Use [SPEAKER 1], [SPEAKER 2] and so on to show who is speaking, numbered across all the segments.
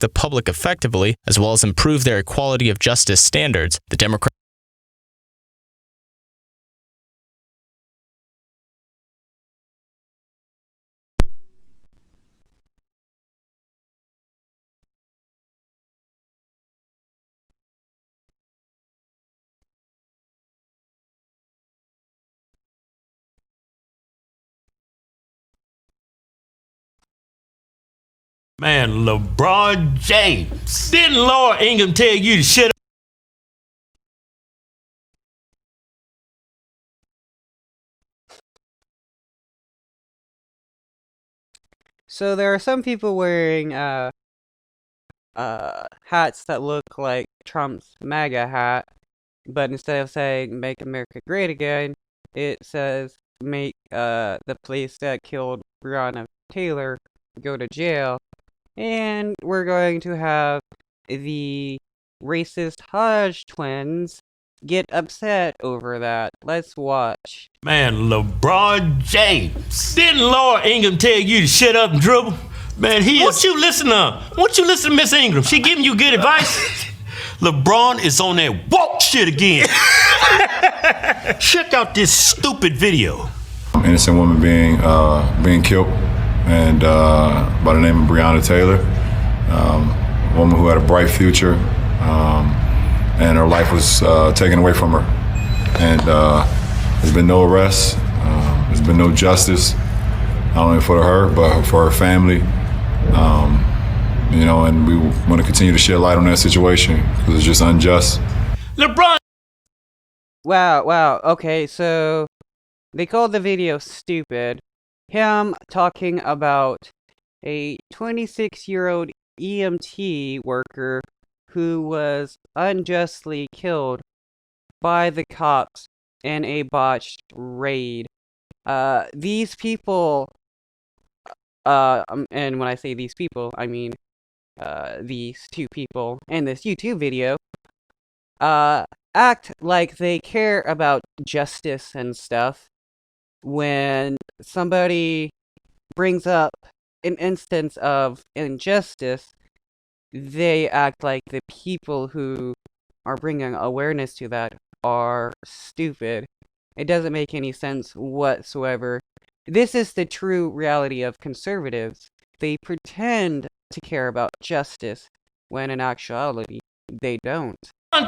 [SPEAKER 1] the public effectively, as well as improve their equality of justice standards. The Democrats
[SPEAKER 2] Man, LeBron James. Didn't Laura Ingraham tell you to shut up?
[SPEAKER 3] So there are some people wearing hats that look like Trump's MAGA hat, but instead of saying "Make America Great Again," it says "Make the police that killed Breonna Taylor go to jail." And we're going to have the racist Hodge twins get upset over that. Let's watch.
[SPEAKER 2] Man, LeBron James. Didn't Laura Ingraham tell you to shut up and dribble? Man, won't you listen to Miss Ingram? She giving you good advice. LeBron is on that woke shit again. Check out this stupid video.
[SPEAKER 4] Innocent woman being killed, and by the name of Breonna Taylor, a woman who had a bright future, and her life was taken away from her. And there's been no arrests, there's been no justice, not only for her, but for her family. And we want to continue to shed light on that situation because it's just unjust.
[SPEAKER 2] LeBron.
[SPEAKER 3] Wow, okay, so they called the video stupid. Him talking about a 26-year-old EMT worker who was unjustly killed by the cops in a botched raid. These people, and when I say these people, I mean these two people in this YouTube video, act like they care about justice and stuff when somebody brings up an instance of injustice. They act like the people who are bringing awareness to that are stupid. It doesn't make any sense whatsoever. This is the true reality of conservatives. They pretend to care about justice when in actuality they don't.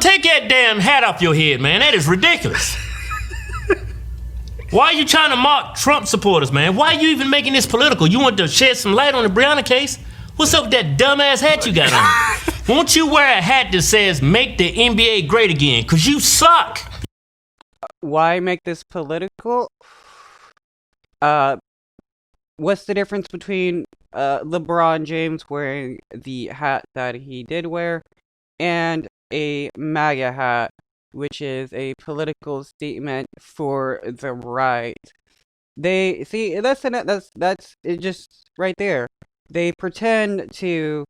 [SPEAKER 2] Take that damn hat off your head, man. That is ridiculous. Why are you trying to mock Trump supporters, man? Why are you even making this political? You want to shed some light on the Breonna case? What's up with that dumbass hat you got on? Won't you wear a hat that says "Make the NBA Great Again"? Cause you suck.
[SPEAKER 3] Why make this political? What's the difference between LeBron James wearing the hat that he did wear and a MAGA hat, which is a political statement for the right? They see that's it, just right there. They pretend to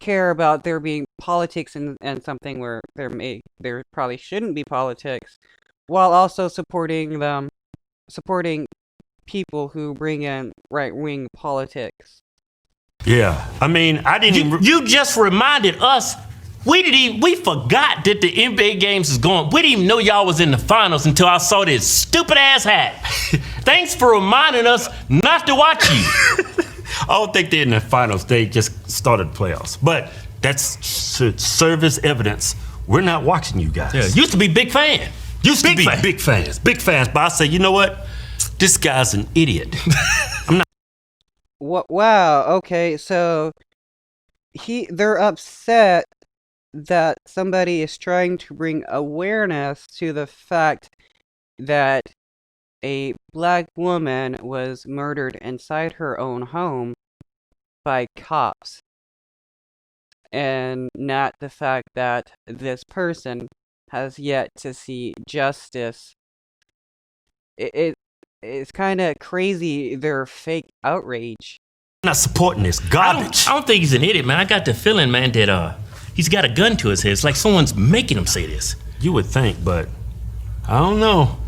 [SPEAKER 3] care about there being politics and something where there probably shouldn't be politics, while also supporting people who bring in right-wing politics.
[SPEAKER 2] Yeah, I mean, I didn't even... You just reminded us. We forgot that the NBA games is going. We didn't even know y'all was in the finals until I saw this stupid-ass hat. Thanks for reminding us not to watch you. I don't think they're in the finals. They just started the playoffs. But that's service evidence. We're not watching you guys. Yeah, used to be big fan. Big fans. But I say, you know what? This guy's an idiot. I'm not.
[SPEAKER 3] Wow, okay, so they're upset that somebody is trying to bring awareness to the fact that a black woman was murdered inside her own home by cops, and not the fact that this person has yet to see justice. It's kind of crazy, their fake outrage.
[SPEAKER 2] I'm not supporting this garbage. I don't think he's an idiot, man. I got the feeling, man, that he's got a gun to his head. It's like someone's making him say this. You would think, but I don't know.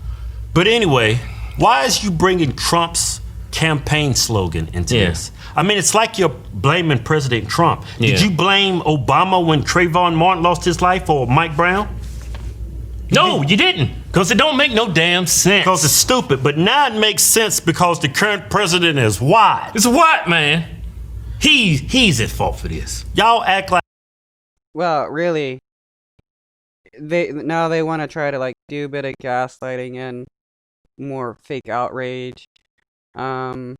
[SPEAKER 2] But anyway, why is you bringing Trump's campaign slogan into this. I mean, it's like you're blaming President Trump. Did you blame Obama when Trayvon Martin lost his life, or Mike Brown?
[SPEAKER 5] No, you didn't. Because it don't make no damn sense.
[SPEAKER 2] Because it's stupid. But now it makes sense because the current president is white.
[SPEAKER 5] It's what, man? He's at fault for this.
[SPEAKER 2] Y'all act like...
[SPEAKER 3] Well, really, they want to try to like do a bit of gaslighting and more fake outrage. The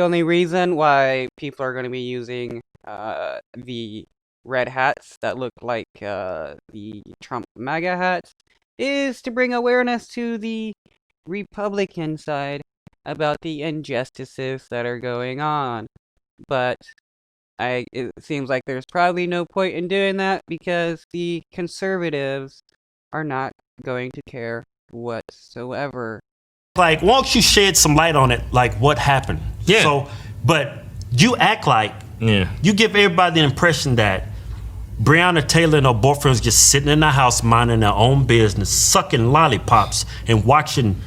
[SPEAKER 3] only reason why people are going to be using the red hats that look like the Trump MAGA hats is to bring awareness to the Republican side about the injustices that are going on. But it seems like there's probably no point in doing that because the conservatives are not going to care whatsoever.
[SPEAKER 2] Like, won't you shed some light on it, like what happened?
[SPEAKER 5] Yeah.
[SPEAKER 2] So, but you act like, you give everybody the impression that Breonna Taylor and her boyfriend was just sitting in the house minding their own business, sucking lollipops and watching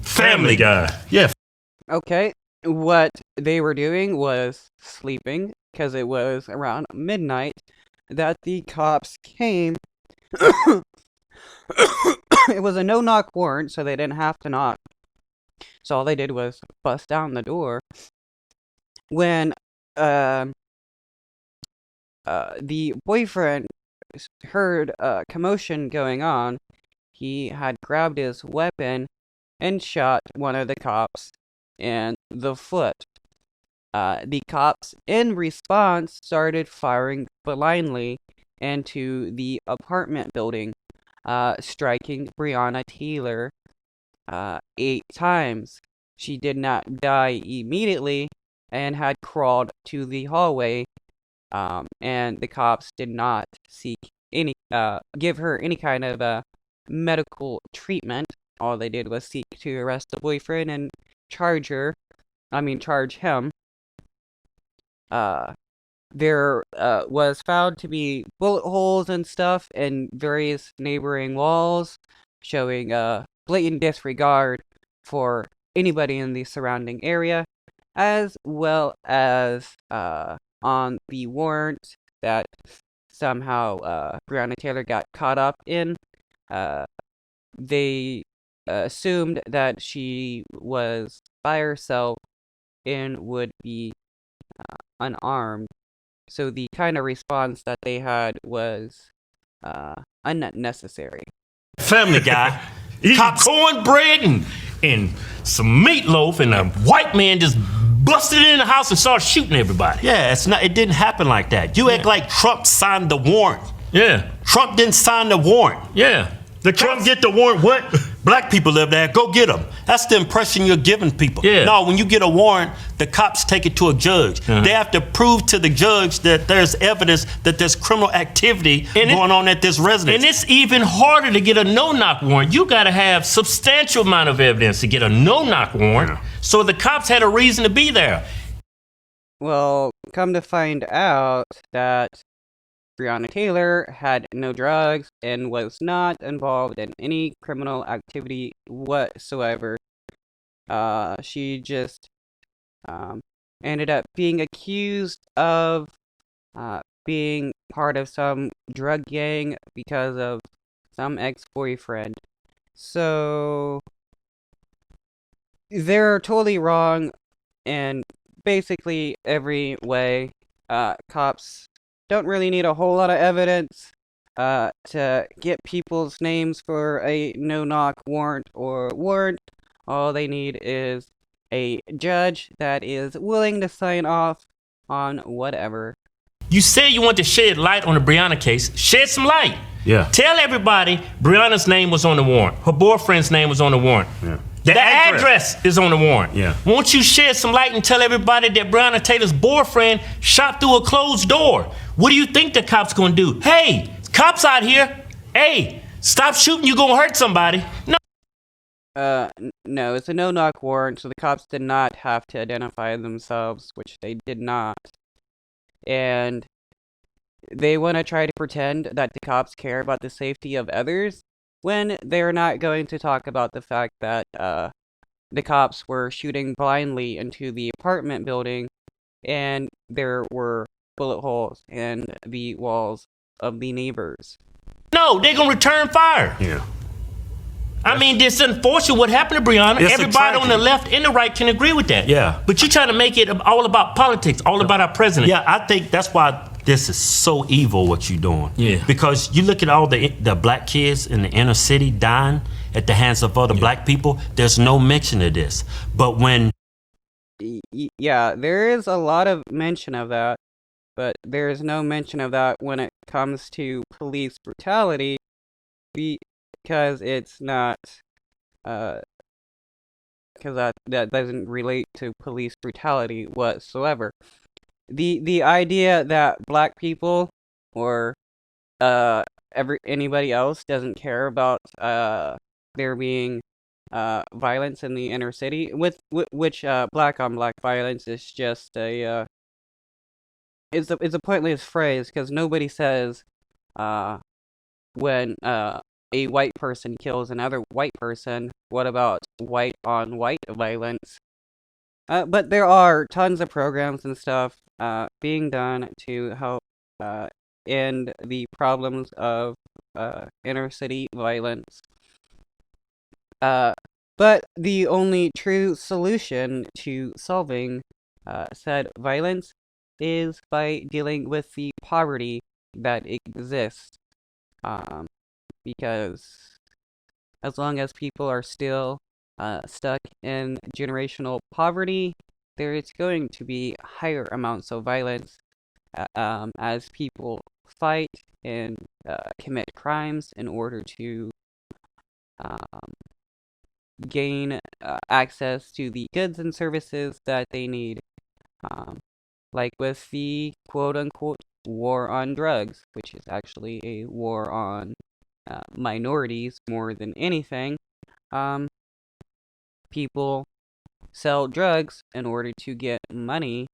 [SPEAKER 2] Family Guy. Yeah.
[SPEAKER 3] Okay, what they were doing was sleeping because it was around midnight that the cops came. It was a no-knock warrant, so they didn't have to knock. So all they did was bust down the door. When the boyfriend heard a commotion going on, he had grabbed his weapon and shot one of the cops in the foot. The cops, in response, started firing blindly into the apartment building, striking Breonna Taylor 8 times. She did not die immediately and had crawled to the hallway, and the cops did not give her any kind of medical treatment. All they did was seek to arrest the boyfriend and charge him. There was found to be bullet holes and stuff in various neighboring walls, showing blatant disregard for anybody in the surrounding area, as well as on the warrant that somehow Breonna Taylor got caught up in. They assumed that she was by herself and would be unarmed. So the kind of response that they had was unnecessary.
[SPEAKER 2] Family Guy.
[SPEAKER 5] Cops cornbread and some meatloaf, and a white man just busted in the house and started shooting everybody.
[SPEAKER 2] Yeah, it didn't happen like that. You act like Trump signed the warrant.
[SPEAKER 5] Yeah.
[SPEAKER 2] Trump didn't sign the warrant.
[SPEAKER 5] Yeah.
[SPEAKER 2] The Trump get the warrant, what? Black people live there, go get them. That's the impression you're giving people.
[SPEAKER 5] Yeah.
[SPEAKER 2] No, when you get a warrant, the cops take it to a judge. They have to prove to the judge that there's evidence that there's criminal activity going on at this residence.
[SPEAKER 5] And it's even harder to get a no-knock warrant. You got to have substantial amount of evidence to get a no-knock warrant. So the cops had a reason to be there.
[SPEAKER 3] Well, come to find out that Breonna Taylor had no drugs and was not involved in any criminal activity whatsoever. She just ended up being accused of being part of some drug gang because of some ex-boyfriend. So they're totally wrong in basically every way. Cops don't really need a whole lot of evidence to get people's names for a no-knock warrant or warrant. All they need is a judge that is willing to sign off on whatever.
[SPEAKER 5] You say you want to shed light on the Breonna case. Shed some light.
[SPEAKER 2] Yeah.
[SPEAKER 5] Tell everybody Breonna's name was on the warrant. Her boyfriend's name was on the warrant.
[SPEAKER 2] Yeah.
[SPEAKER 5] The address is on the warrant.
[SPEAKER 2] Yeah.
[SPEAKER 5] Won't you shed some light and tell everybody that Breonna Taylor's boyfriend shot through a closed door? What do you think the cops gonna do? Hey, cops out here. Hey, stop shooting, you gonna hurt somebody. No.
[SPEAKER 3] No, it's a no-knock warrant, so the cops did not have to identify themselves, which they did not. And they want to try to pretend that the cops care about the safety of others when they're not going to talk about the fact that the cops were shooting blindly into the apartment building, and there were bullet holes in the walls of the neighbors.
[SPEAKER 2] No, they're gonna return fire.
[SPEAKER 5] Yeah.
[SPEAKER 2] I mean, it's unfortunate what happened to Breonna.
[SPEAKER 5] It's a
[SPEAKER 2] Everybody on the
[SPEAKER 5] tragedy.
[SPEAKER 2] left and the right can agree with that.
[SPEAKER 5] Yeah.
[SPEAKER 2] But you're trying to make it all about politics, all about our president.
[SPEAKER 5] Yeah, I think that's why this is so evil what you're doing.
[SPEAKER 2] Yeah.
[SPEAKER 5] Because you look at all the black kids in the inner city dying at the hands of other black people, there's no mention of this. But when
[SPEAKER 3] Yeah, there is a lot of mention of that, but there is no mention of that when it comes to police brutality, because it's not, because that doesn't relate to police brutality whatsoever. The idea that black people or anybody else doesn't care about there being violence in the inner city, which black on black violence is just it's a pointless phrase, because nobody says when a white person kills another white person, what about white on white violence? But there are tons of programs and stuff being done to help end the problems of inner city violence. But the only true solution to solving said violence is by dealing with the poverty that exists. Because as long as people are still stuck in generational poverty, there is going to be higher amounts of violence as people fight and commit crimes in order to gain access to the goods and services that they need. Like with the quote-unquote war on drugs, which is actually a war on minorities more than anything. People sell drugs in order to get money,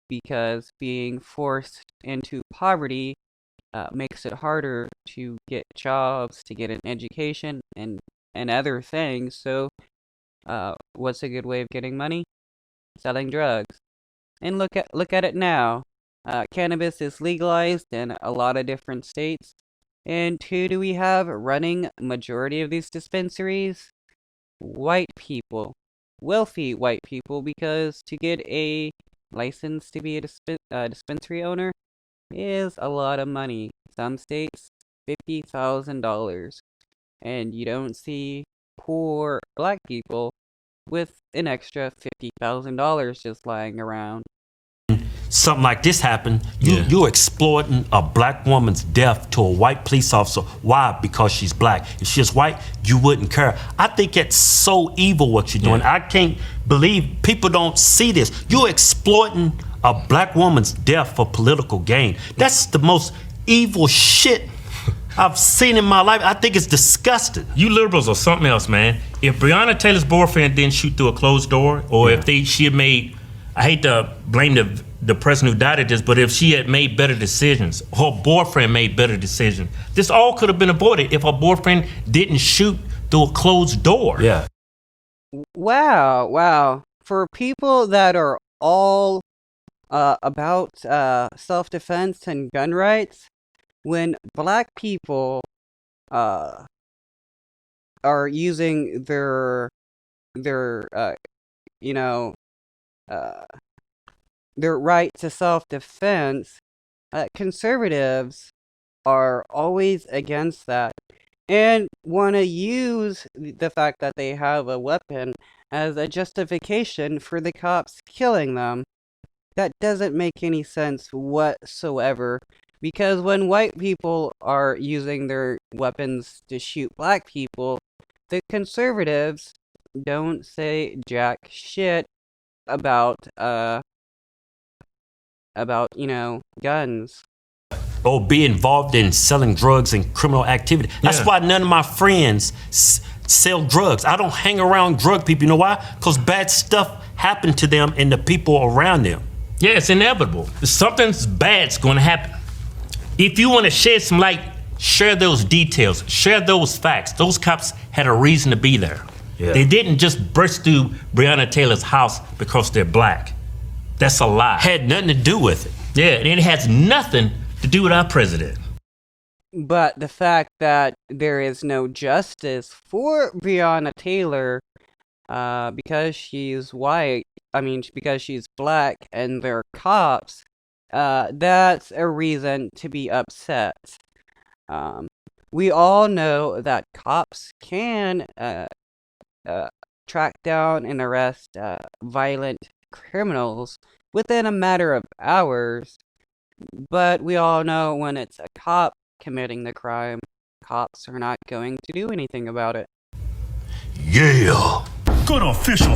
[SPEAKER 3] because being forced into poverty makes it harder to get jobs, to get an education, and other things. So what's a good way of getting money? Selling drugs. And look at it now. Cannabis is legalized in a lot of different states. And who do we have running majority of these dispensaries? White people. Wealthy white people, because to get a license to be a dispensary owner is a lot of money. Some states, $50,000. And you don't see poor black people with an extra $50,000 just lying around.
[SPEAKER 5] something like this happened, you're exploiting a black woman's death to a white police officer. Why? Because she's black. If she's white, you wouldn't care. I think it's so evil what you're doing. I can't believe people don't see this. You're exploiting a black woman's death for political gain. That's the most evil shit I've seen in my life. I think it's disgusting.
[SPEAKER 2] You liberals are something else, man. If Breonna Taylor's boyfriend didn't shoot through a closed door, or if she had made, I hate to blame the person who died at this, but if she had made better decisions, her boyfriend made better decisions, this all could have been avoided if her boyfriend didn't shoot through a closed door.
[SPEAKER 5] Yeah.
[SPEAKER 3] Wow. For people that are all about self-defense and gun rights, when black people are using their right to self-defense, conservatives are always against that and want to use the fact that they have a weapon as a justification for the cops killing them. That doesn't make any sense whatsoever, because when white people are using their weapons to shoot black people, the conservatives don't say jack shit about guns.
[SPEAKER 5] Or be involved in selling drugs and criminal activity. That's why none of my friends sell drugs. I don't hang around drug people. You know why? Because bad stuff happened to them and the people around them.
[SPEAKER 2] Yeah, it's inevitable. Something's bad's going to happen. If you want to shed some light, share those details, share those facts. Those cops had a reason to be there. Yeah. They didn't just burst through Breonna Taylor's house because they're black. That's a lie.
[SPEAKER 5] Had nothing to do with it.
[SPEAKER 2] Yeah, and it has nothing to do with our president.
[SPEAKER 3] But the fact that there is no justice for Breonna Taylor, because she's white, because she's black and they're cops, that's a reason to be upset. We all know that cops can track down and arrest violent criminals within a matter of hours, but we all know when it's a cop committing the crime, cops are not going to do anything about it.
[SPEAKER 5] Yeah.
[SPEAKER 6] Go to official